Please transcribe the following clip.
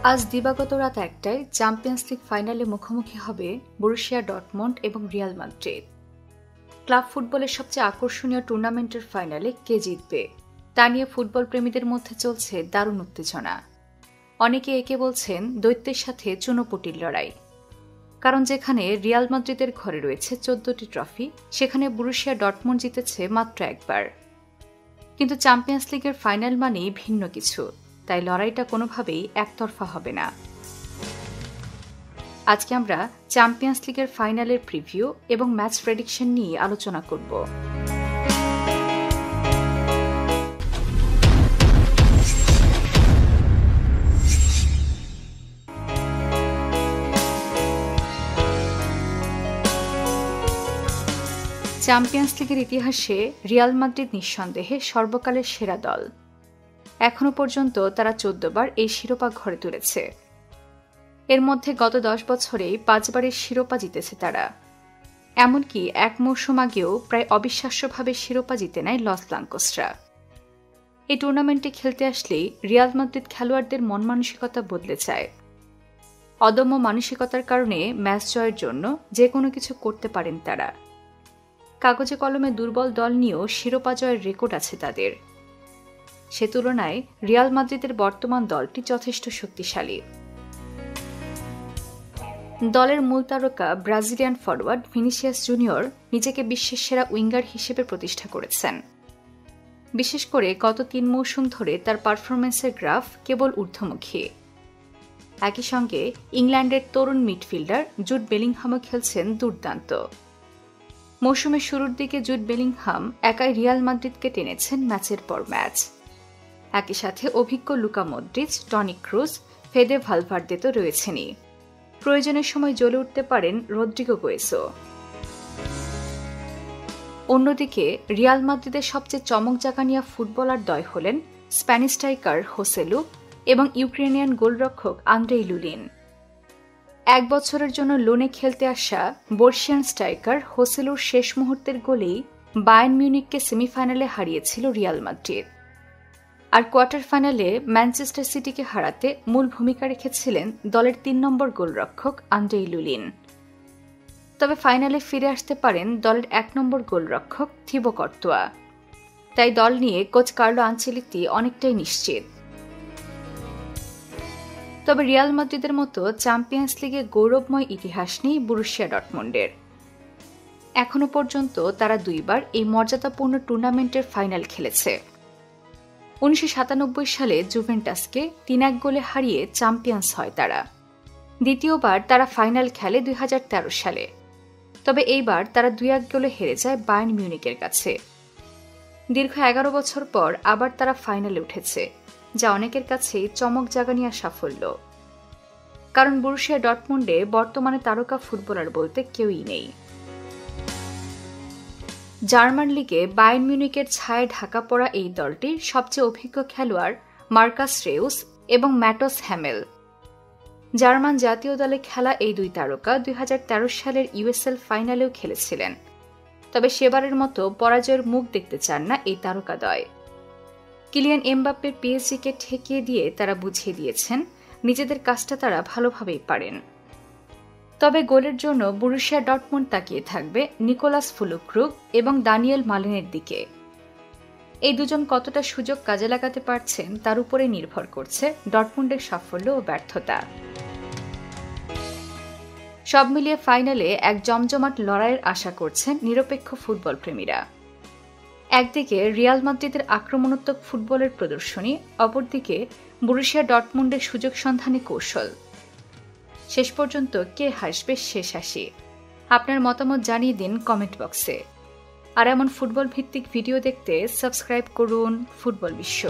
আজ দিবাগত রাত ১টায় চ্যাম্পিয়ন্স লিগ ফাইনালে মুখোমুখি হবে বরুসিয়া ডর্টমুন্ড এবং রিয়াল মাদ্রিদ। ক্লাব ফুটবলের সবচেয়ে আকর্ষণীয় টুর্নামেন্টের ফাইনালে কে জিতবে তা নিয়ে ফুটবল প্রেমীদের মধ্যে চলছে দারুণ উত্তেজনা। অনেকে একে বলছেন দৈত্যের সাথে চুনোপুটির লড়াই। কারণ যেখানে রিয়াল মাদ্রিদের ঘরে রয়েছে ১৪টি ট্রফি, সেখানে বরুসিয়া ডর্টমুন্ড জিতেছে মাত্র একবার। কিন্তু চ্যাম্পিয়ন্স লিগের ফাইনাল মানেই ভিন্ন কিছু, তাই লড়াইটা কোনোভাবেই একতরফা হবে না। আজকে আমরা চ্যাম্পিয়ন্স লিগের ফাইনালের প্রিভিউ এবং ম্যাচ প্রেডিকশন নিয়ে আলোচনা করব। চ্যাম্পিয়ন্স লিগের ইতিহাসে রিয়াল মাদ্রিদ নিঃসন্দেহে সর্বকালের সেরা দল। এখনো পর্যন্ত তারা ১৪ বার এই শিরোপা ঘরে তুলেছে। এর মধ্যে গত ১০ বছরেই ৫ বারের শিরোপা জিতেছে তারা। এমনকি এক মৌসুম আগেও প্রায় অবিশ্বাস্যভাবে শিরোপা জিতে নেয় লস ব্লাঙ্কোসরা। এই টুর্নামেন্টে খেলতে আসলেই রিয়াল মাদ্রিদ খেলোয়াড়দের মন মানসিকতা বদলে যায়। অদম্য মানসিকতার কারণে ম্যাচ জয়ের জন্য যে কোনো কিছু করতে পারেন তারা। কাগজে কলমে দুর্বল দল নিয়েও শিরোপা জয়ের রেকর্ড আছে তাদের। সে তুলনায় রিয়াল মাদ্রিদের বর্তমান দলটি যথেষ্ট শক্তিশালী। দলের মূল তারকা ব্রাজিলিয়ান ফরওয়ার্ড ভিনিসিয়াস জুনিয়র নিজেকে বিশ্বের সেরা উইঙ্গার হিসেবে প্রতিষ্ঠা করেছেন। বিশেষ করে গত ৩ মৌসুম ধরে তার পারফরম্যান্সের গ্রাফ কেবল ঊর্ধ্বমুখী। একই সঙ্গে ইংল্যান্ডের তরুণ মিডফিল্ডার জুড বেলিংহামও খেলছেন দুর্দান্ত। মৌসুমের শুরুর দিকে জুড বেলিংহাম একাই রিয়াল মাদ্রিদকে টেনেছেন ম্যাচের পর ম্যাচ। একই সাথে অভিজ্ঞ Luka Modric, Toni Kroos, Fede Valverde তো রয়েছেনই। প্রয়োজনের সময় জ্বলে উঠতে পারেন রদ্রিগো গোয়েসো। অন্যদিকে রিয়াল মাদ্রিদের সবচেয়ে চমক জাগানিয়া ফুটবলার দ্বয় হলেন স্প্যানিশ স্ট্রাইকার হোসেলু এবং ইউক্রেনিয়ান গোলরক্ষক আন্দ্রেই লুলিন। ১ বছরের জন্য লোনে খেলতে আসা বর্ষিয়ান স্ট্রাইকার হোসেলুর শেষ মুহূর্তের গোলেই বায়ার্ন মিউনিখকে সেমিফাইনালে হারিয়েছিল রিয়াল মাদ্রিদ। আর কোয়ার্টার ফাইনালে ম্যানচেস্টার সিটিকে হারাতে মূল ভূমিকা রেখেছিলেন দলের ৩ নম্বর গোলরক্ষক আন্দ্রেই লুলিন। তবে ফাইনালে ফিরে আসতে পারেন দলের ১ নম্বর গোলরক্ষক থিবো কর্তোয়া। তাই দল নিয়ে কোচ কার্লো আনচেলত্তি অনেকটাই নিশ্চিত। তবে রিয়াল মাদ্রিদের মতো চ্যাম্পিয়ন্স লিগে গৌরবময় ইতিহাস নেই বরুসিয়া ডর্টমুন্ডের। এখনো পর্যন্ত তারা ২ বার এই মর্যাদাপূর্ণ টুর্নামেন্টের ফাইনাল খেলেছে। ১৯৯৭ সালে জুভেন্টাসকে ৩-১ গোলে হারিয়ে চ্যাম্পিয়ন্স হয় তারা। দ্বিতীয়বার তারা ফাইনাল খেলে ২০১৩ সালে। তবে এইবার তারা ২-১ গোলে হেরে যায় বায়ার্ন মিউনিখের কাছে। দীর্ঘ ১১ বছর পর আবার তারা ফাইনালে উঠেছে, যা অনেকের কাছেই চমক জাগানিয়া সাফল্য। কারণ বরুসিয়া ডর্টমুন্ডে বর্তমানে তারকা ফুটবলার বলতে কেউই নেই। জার্মান লিগে বায়ার্ন মিউনিখের ছায়ায় ঢাকা পড়া এই দলটির সবচেয়ে অভিজ্ঞ খেলোয়াড় মার্কাস রেউস এবং ম্যাটস হ্যামেল। জার্মান জাতীয় দলে খেলা এই ২ তারকা ২০১৩ সালের ইউএসএল ফাইনালেও খেলেছিলেন। তবে সেবারের মতো পরাজয়ের মুখ দেখতে চান না এই তারকাদ্বয়। কিলিয়ান এমবাপ্পের পিএসজিকে ঠেকিয়ে দিয়ে তারা বুঝিয়ে দিয়েছেন নিজেদের কাজটা তারা ভালোভাবেই পারেন। তবে গোলের জন্য বরুসিয়া ডর্টমুন্ড তাকিয়ে থাকবে নিকোলাস ফুলক্রুগ এবং দানিয়েল মালিনের দিকে। এই দুজন কতটা সুযোগ কাজে লাগাতে পারছেন তার উপরে নির্ভর করছে ডর্টমুন্ডের সাফল্য ও ব্যর্থতা। সব মিলিয়ে ফাইনালে এক জমজমাট লড়াইয়ের আশা করছেন নিরপেক্ষ ফুটবল প্রেমীরা। একদিকে রিয়াল মাদ্রিদের আক্রমণাত্মক ফুটবলের প্রদর্শনী, অপরদিকে বরুসিয়া ডর্টমুন্ডের সুযোগ সন্ধানী কৌশল। শেষ পর্যন্ত কে হাসবে শেষ হাসি? আপনার মতামত জানিয়ে দিন কমেন্ট বক্সে। আর এমন ফুটবল ভিত্তিক ভিডিও দেখতে সাবস্ক্রাইব করুন ফুটবল বিশ্ব।